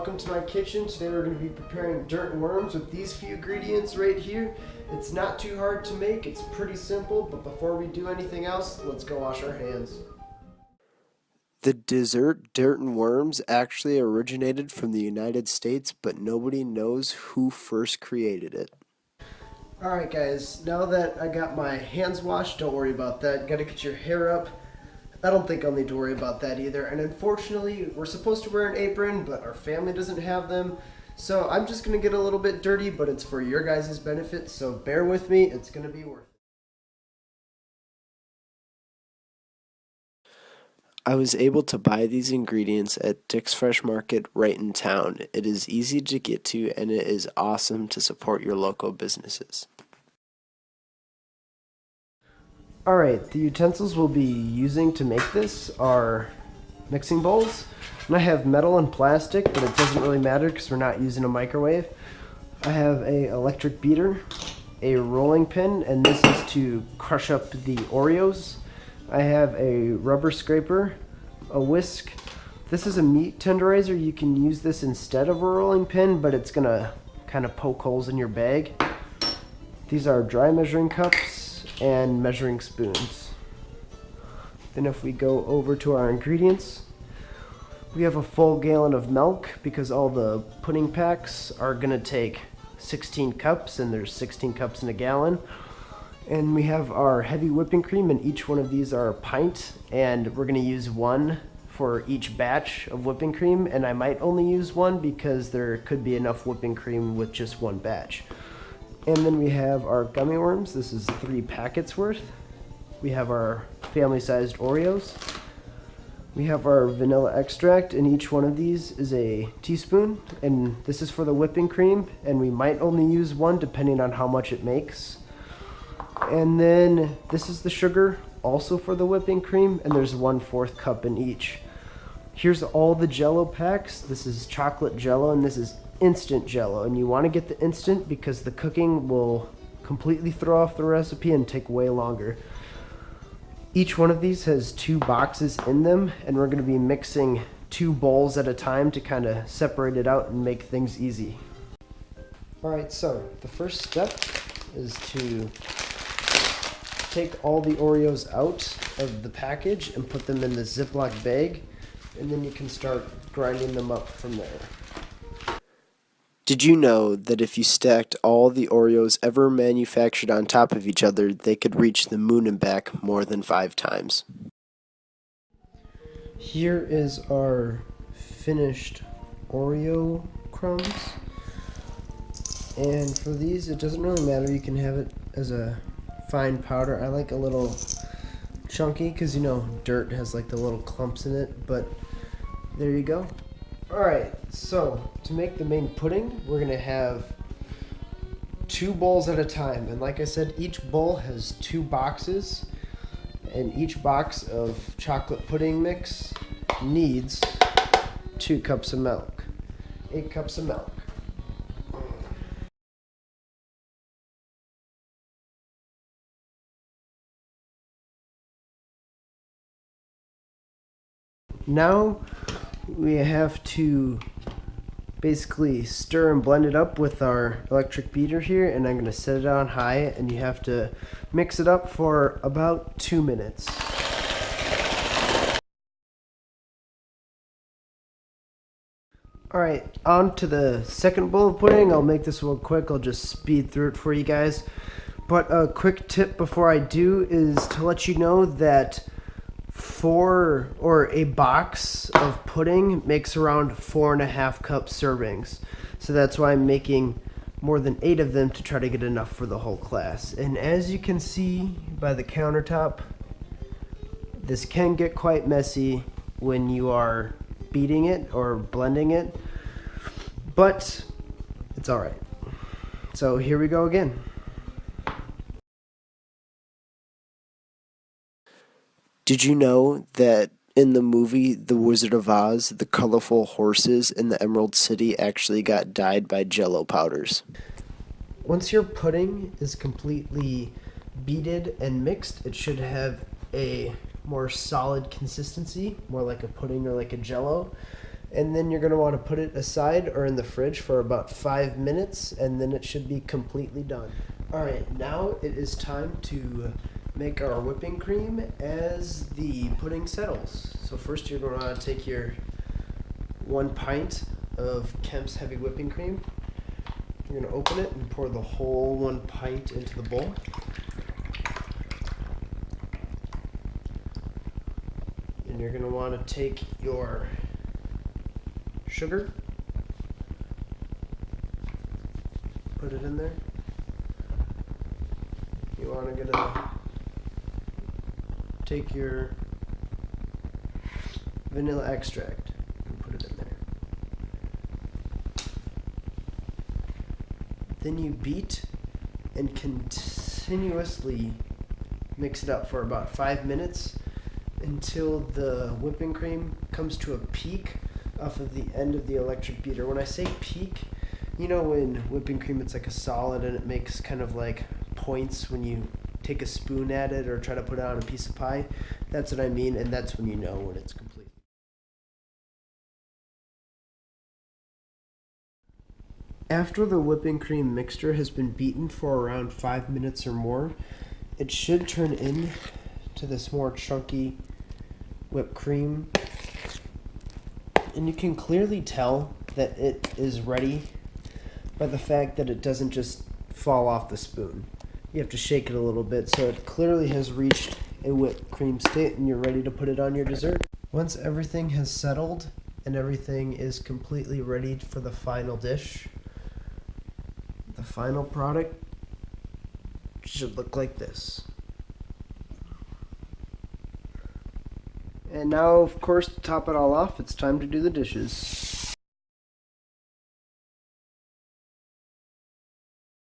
welcome to my kitchen. Today we're going to be preparing dirt and worms with these few ingredients right here. It's not too hard to make, it's pretty simple, but before we do anything else, let's go wash our hands. The dessert dirt and worms actually originated from the United States, but nobody knows who first created it. Alright guys, now that I got my hands washed, don't worry about that. Gotta get your hair up. I don't think I'll need to worry about that either. And unfortunately, we're supposed to wear an apron, but our family doesn't have them. So I'm just going to get a little bit dirty, but it's for your guys' benefit. So bear with me. It's going to be worth it. I was able to buy these ingredients at Dick's Fresh Market right in town. It is easy to get to, and it is awesome to support your local businesses. Alright, the utensils we'll be using to make this are mixing bowls. And I have metal and plastic, but it doesn't really matter because we're not using a microwave. I have a electric beater, a rolling pin, and this is to crush up the Oreos. I have a rubber scraper, a whisk. This is a meat tenderizer. You can use this instead of a rolling pin, but it's gonna kind of poke holes in your bag. These are dry measuring cups and measuring spoons. Then if we go over to our ingredients, we have a full gallon of milk because all the pudding packs are gonna take 16 cups and there's 16 cups in a gallon. And we have our heavy whipping cream, and each one of these are a pint, and we're gonna use one for each batch of whipping cream, and I might only use one because there could be enough whipping cream with just one batch. And then we have our gummy worms. This is 3 packets worth. We have our family-sized Oreos. We have our vanilla extract, and each one of these is a teaspoon. And this is for the whipping cream, and we might only use one depending on how much it makes. And then this is the sugar, also for the whipping cream, and there's 1/4 cup in each. Here's all the Jell-O packs. This is chocolate Jell-O, and this is instant Jell-O, and you want to get the instant because the cooking will completely throw off the recipe and take way longer. Each one of these has 2 boxes in them, and we're going to be mixing 2 bowls at a time to kind of separate it out and make things easy. Alright, so the first step is to take all the Oreos out of the package and put them in the Ziploc bag, and then you can start grinding them up from there. Did you know that if you stacked all the Oreos ever manufactured on top of each other, they could reach the moon and back more than 5 times? Here is our finished Oreo crumbs. And for these, it doesn't really matter. You can have it as a fine powder. I like a little chunky because, you know, dirt has like the little clumps in it, but there you go. Alright, so to make the main pudding, we're going to have 2 bowls at a time. And like I said, each bowl has 2 boxes, and each box of chocolate pudding mix needs 2 cups of milk. 8 cups of milk. Now we have to basically stir and blend it up with our electric beater here, and I'm going to set it on high, and you have to mix it up for about 2 minutes. Alright, on to the second bowl of pudding. I'll make this one quick. I'll just speed through it for you guys. But a quick tip before I do is to let you know that a box of pudding makes around 4.5 cup servings. So that's why I'm making more than 8 of them to try to get enough for the whole class. And as you can see by the countertop, this can get quite messy when you are beating it or blending it, but it's alright. So here we go again. Did you know that in the movie The Wizard of Oz, the colorful horses in the Emerald City actually got dyed by Jell-O powders? Once your pudding is completely beaten and mixed, it should have a more solid consistency, more like a pudding or like a Jell-O. And then you're going to want to put it aside or in the fridge for about 5 minutes, and then it should be completely done. Alright, now it is time to make our whipping cream as the pudding settles. So first you're going to take your 1 pint of Kemp's Heavy Whipping Cream. You're going to open it and pour the whole 1 pint into the bowl. And you're going to want to take your sugar, put it in there. You want to take your vanilla extract and put it in there. Then you beat and continuously mix it up for about 5 minutes until the whipping cream comes to a peak off of the end of the electric beater. When I say peak, you know when whipping cream it's like a solid and it makes kind of like points when you take a spoon at it or try to put it on a piece of pie? That's what I mean, and that's when you know when it's complete. After the whipping cream mixture has been beaten for around 5 minutes or more, it should turn into this more chunky whipped cream. And you can clearly tell that it is ready by the fact that it doesn't just fall off the spoon. You have to shake it a little bit, so it clearly has reached a whipped cream state and you're ready to put it on your dessert. Once everything has settled and everything is completely ready for the final dish, the final product should look like this. And now, of course, to top it all off, it's time to do the dishes.